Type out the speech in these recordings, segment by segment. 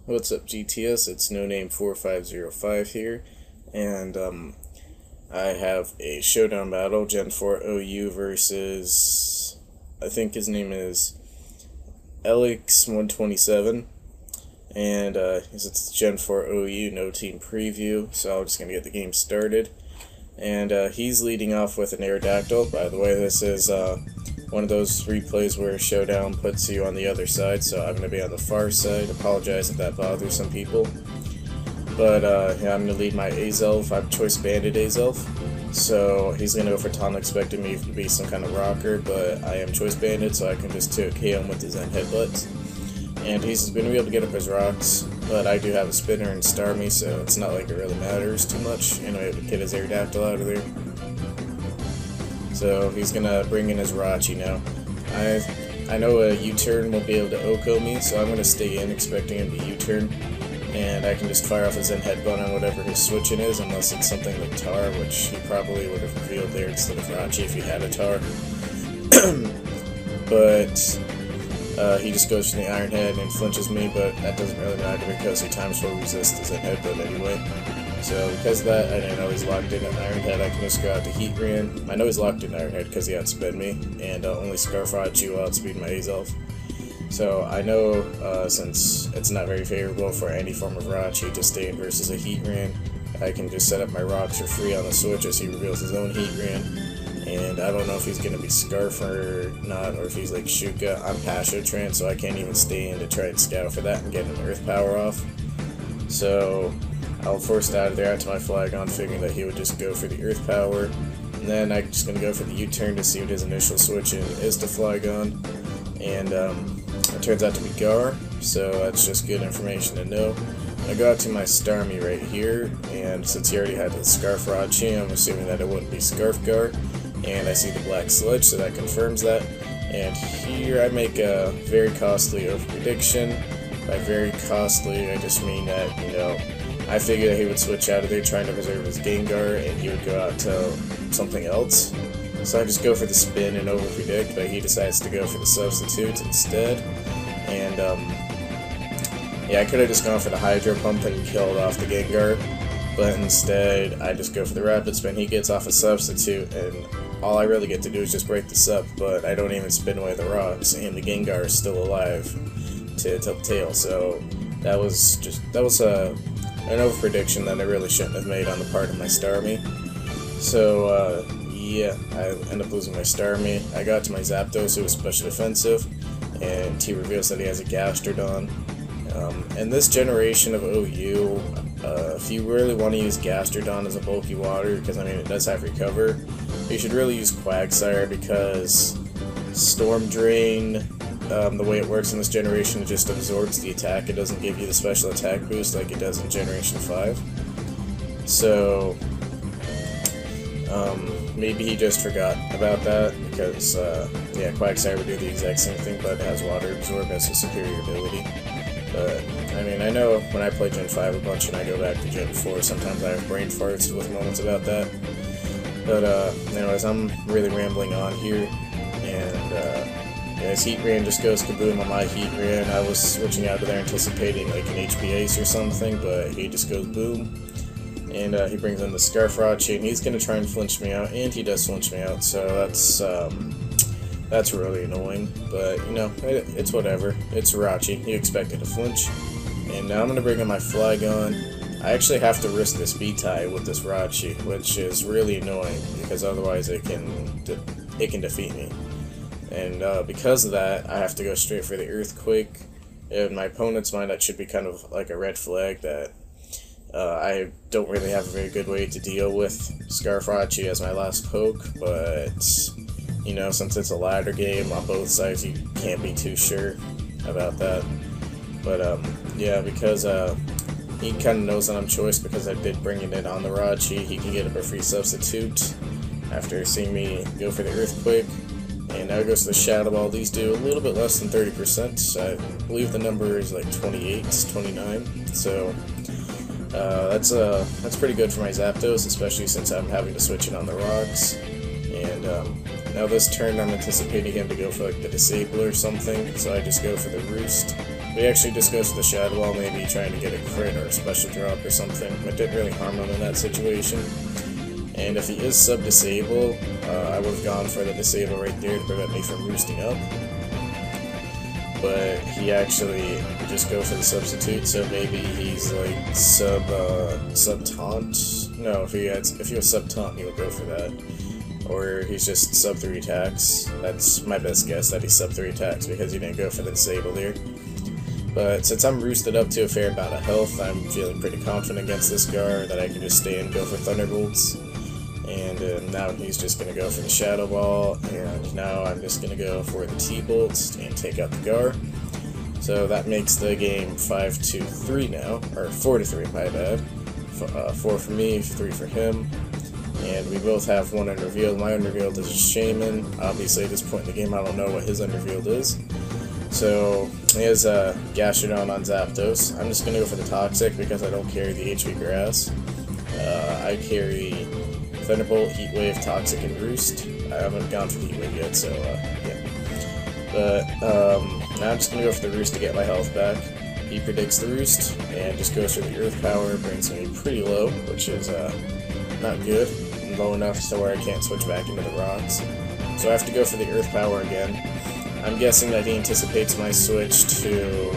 What's up, GTS? It's noname4505 here, and I have a showdown battle, Gen 4 OU versus, I think his name is Elex127, and it's Gen 4 OU, no team preview, so I'm just going to get the game started. And he's leading off with an Aerodactyl. By the way, this is one of those replays where Showdown puts you on the other side, so I'm going to be on the far side. Apologize if that bothers some people. But yeah, I'm going to lead my Azelf. I'm Choice Banded Azelf. So he's going to go for Taunt, expecting me to be some kind of rocker, but I am Choice Banded, so I can just KO him with his Zen Headbutts. And he's going to be able to get up his rocks, but I do have a spinner and Starmie, so it's not like it really matters too much. You know, able to get his Aerodactyl out of there. So he's going to bring in his Rachi now. I know a U-turn won't be able to OHKO me, so I'm going to stay in expecting him to U-turn. And I can just fire off his Zen Headbutt on whatever his switching is, unless it's something like Tar, which he probably would have revealed there instead of Rachi if he had a Tar. But he just goes for the Iron Head and flinches me, but that doesn't really matter because he times 4 resists his Zen Headbutt anyway. So because of that, I didn't know he's locked in an Iron Head. I can just go out to Heatran. I know he's locked in Iron Head because he outsped me, and only Scarf Rachi will outspeed my Azelf. So I know since it's not very favorable for any form of Rachi to stay in versus a Heatran, I can just set up my rocks for free on the switch as he reveals his own Heatran. And I don't know if he's going to be Scarf or not, or if he's like Shuka. I'm Pashotran, so I can't even stay in to try and scout for that and get an Earth Power off. So I'll force it out of there out to my Flygon, figuring that he would just go for the Earth Power. And then I'm just going to go for the U-turn to see what his initial switch in is to Flygon. And it turns out to be Gar, so that's just good information to know. I go out to my Starmie right here, and since he already had the Scarf Rachi, I'm assuming that it wouldn't be Scarf Gar. And I see the Black Sludge, so that confirms that. And here I make a very costly overprediction. By very costly, I just mean that, you know, I figured that he would switch out of there trying to preserve his Gengar, and he would go out to something else. So I just go for the spin and overpredict, but he decides to go for the substitute instead. And yeah, I could have just gone for the Hydro Pump and killed off the Gengar, but instead I just go for the Rapid Spin. He gets off a substitute, and all I really get to do is just break this up, but I don't even spin away the rocks, and the Gengar is still alive to tilt tail. So that was an overprediction that I really shouldn't have made on the part of my Starmie. So yeah, I end up losing my Starmie. I got to my Zapdos, who was special defensive, and he reveals that he has a Gastrodon. And this generation of OU, if you really want to use Gastrodon as a bulky water, because I mean it does have recover, you should really use Quagsire, because Storm Drain, the way it works in this generation, it just absorbs the attack. It doesn't give you the special attack boost like it does in Generation 5. So maybe he just forgot about that, because yeah, Quagsire would do the exact same thing, but it has Water Absorb as a superior ability. But I mean, I know when I play Gen 5 a bunch and I go back to Gen 4, sometimes I have brain farts with moments about that. But anyways, I'm really rambling on here, and yeah, his Heatran just goes kaboom on my Heatran. I was switching out of there anticipating like an HP Ace or something, but he just goes boom. And he brings in the Scarf Rachi, and he's going to try and flinch me out, and he does flinch me out, so that's really annoying. But, you know, it's whatever. It's Rachi. You expect it to flinch. And now I'm going to bring in my Flygon. I actually have to risk this B-tie with this Rachi, which is really annoying, because otherwise it can defeat me. And because of that, I have to go straight for the Earthquake. In my opponent's mind, that should be kind of like a red flag that I don't really have a very good way to deal with Scarf Rachi as my last poke, but you know, since it's a ladder game on both sides, you can't be too sure about that. But yeah, because he kind of knows that I'm Choice, because I did bring it in on the Rachi, he can get up a free substitute after seeing me go for the Earthquake. And now it goes to the Shadow Ball. These do a little bit less than 30%. I believe the number is like 28, 29. So that's pretty good for my Zapdos, especially since I'm having to switch it on the rocks. And now this turn I'm anticipating him to go for like the Disable or something, so I just go for the Roost. He actually just goes to the Shadow Wall, maybe trying to get a crit or a special drop or something. It didn't really harm him in that situation. And if he is sub-disable, I would have gone for the disable right there to prevent me from roosting up. But he actually just go for the substitute, so maybe he's like sub-taunt. No, if he was sub-taunt, he would go for that. Or he's just sub-3 attacks. That's my best guess, that he's sub-3 attacks, because he didn't go for the disable there. But since I'm roosted up to a fair amount of health, I'm feeling pretty confident against this guard that I can just stay and go for Thunderbolts. And now he's just going to go for the Shadow Ball, and now I'm just going to go for the T-Bolts and take out the Gar. So that makes the game 5-3 now, or 4-3, my bad. 4 for me, 3 for him. And we both have one unrevealed. My unrevealed is a Shaman. Obviously at this point in the game I don't know what his unrevealed is. So he has Gastrodon on Zapdos. I'm just going to go for the Toxic because I don't carry the HP Grass. I carry Thunderbolt, Heat Wave, Toxic, and Roost. I haven't gone for Heat Wave yet, so yeah. But now I'm just going to go for the Roost to get my health back. He predicts the Roost and just goes for the Earth Power, brings me pretty low, which is not good. Low enough to where I can't switch back into the rocks. So I have to go for the Earth Power again. I'm guessing that he anticipates my switch to...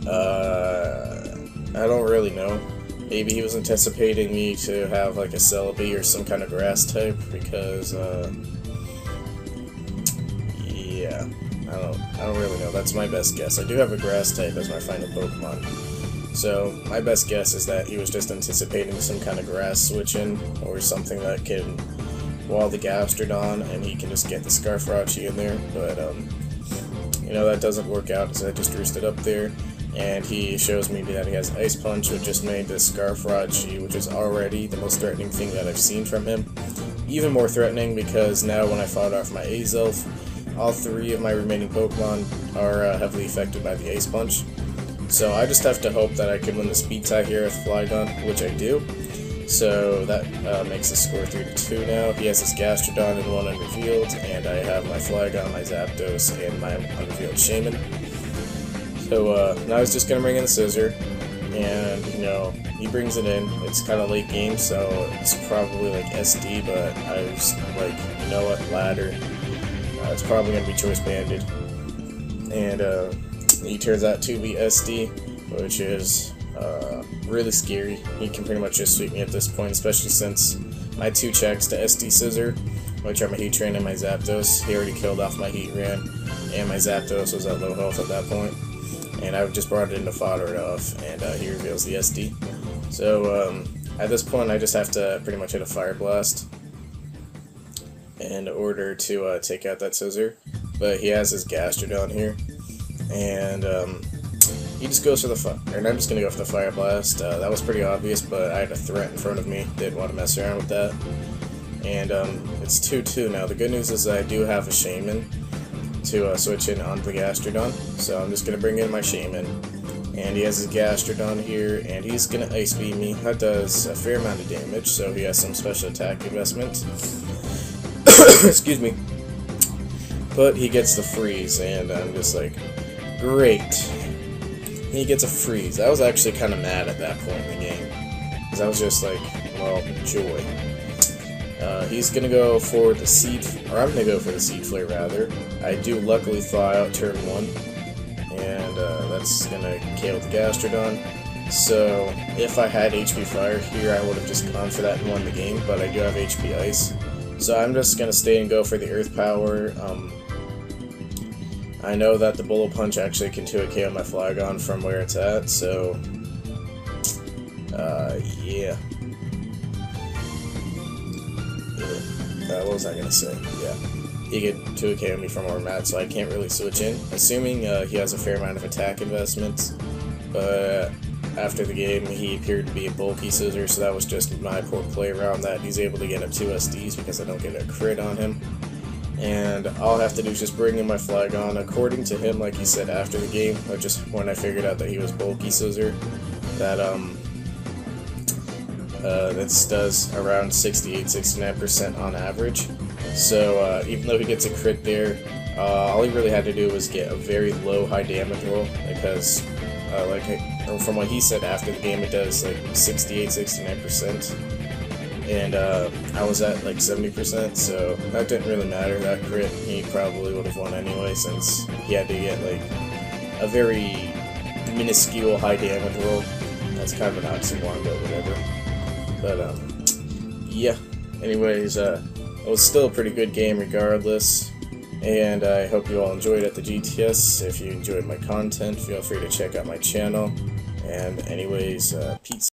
I don't really know. Maybe he was anticipating me to have like a Celebi or some kind of grass type, because, yeah, I don't really know. That's my best guess. I do have a grass type as my final Pokemon. So, my best guess is that he was just anticipating some kind of grass switch-in, or something that can wall the Gastrodon, and he can just get the Scarfrachi in there, but, you know, that doesn't work out, so I just roosted up there, and he shows me that he has Ice Punch, which just made this Scarfrachi, which is already the most threatening thing that I've seen from him. Even more threatening, because now when I fought off my Azelf, all 3 of my remaining Pokemon are heavily affected by the Ice Punch. So I just have to hope that I can win the speed tie here with Flygon, which I do. So that makes the score 3-2 now. He has his Gastrodon and 1 unrevealed, and I have my Flygon, my Zapdos, and my unrevealed Shaman. So now he's just going to bring in the Scissor, and, you know, he brings it in. It's kind of late game, so it's probably like SD, but I was like, you know what, Ladder. It's probably going to be Choice Banded. And he turns out to be SD, which is really scary. He can pretty much just sweep me at this point, especially since my 2 checks to SD Scissor, which are my Heatran and my Zapdos. He already killed off my Heatran, and my Zapdos was at low health at that point. And I just brought it into fodder it off, and he reveals the SD. So at this point I just have to pretty much hit a Fire Blast in order to take out that Scissor. But he has his Gastrodon here, and he just goes for the fire, and I'm just going to go for the Fire Blast. That was pretty obvious, but I had a threat in front of me, didn't want to mess around with that. And it's 2-2 now. The good news is that I do have a Shaman to switch in onto the Gastrodon, so I'm just going to bring in my Shaman. And he has his Gastrodon here, and he's going to Ice Beam me. That does a fair amount of damage, so he has some special attack investment. Excuse me. But he gets the Freeze, and I'm just like, great. He gets a Freeze. I was actually kind of mad at that point in the game, because I was just like, well, joy. He's going to go for the Seed, or I'm going to go for the Seed Flare rather. I do luckily thaw out turn 1, and that's going to KO the Gastrodon. So if I had HP Fire here, I would have just gone for that and won the game, but I do have HP Ice. So I'm just going to stay and go for the Earth Power. I know that the Bullet Punch actually can 2-hit KO my Flygon from where it's at, so yeah. What was I going to say? Yeah. He could 2-hit KO me from where I'm at, so I can't really switch in. Assuming he has a fair amount of attack investments, but after the game he appeared to be a bulky Scissor, so that was just my poor play around that. He's able to get up 2 SDs because I don't get a crit on him. And all I have to do is just bring in my Flygon. According to him, like he said after the game, or just when I figured out that he was bulky Scissor, that this does around 68-69% on average. So even though he gets a crit there, All he really had to do was get a very low high damage roll, because from what he said after the game, it does like 68-69%, and I was at like 70%, so that didn't really matter. That crit, he probably would have won anyway, since he had to get like a very minuscule high damage roll. That's kind of an oxymoron, but whatever. But yeah, anyways, it was still a pretty good game regardless, and I hope you all enjoyed at the GTS. If you enjoyed my content, feel free to check out my channel, and anyways, peace.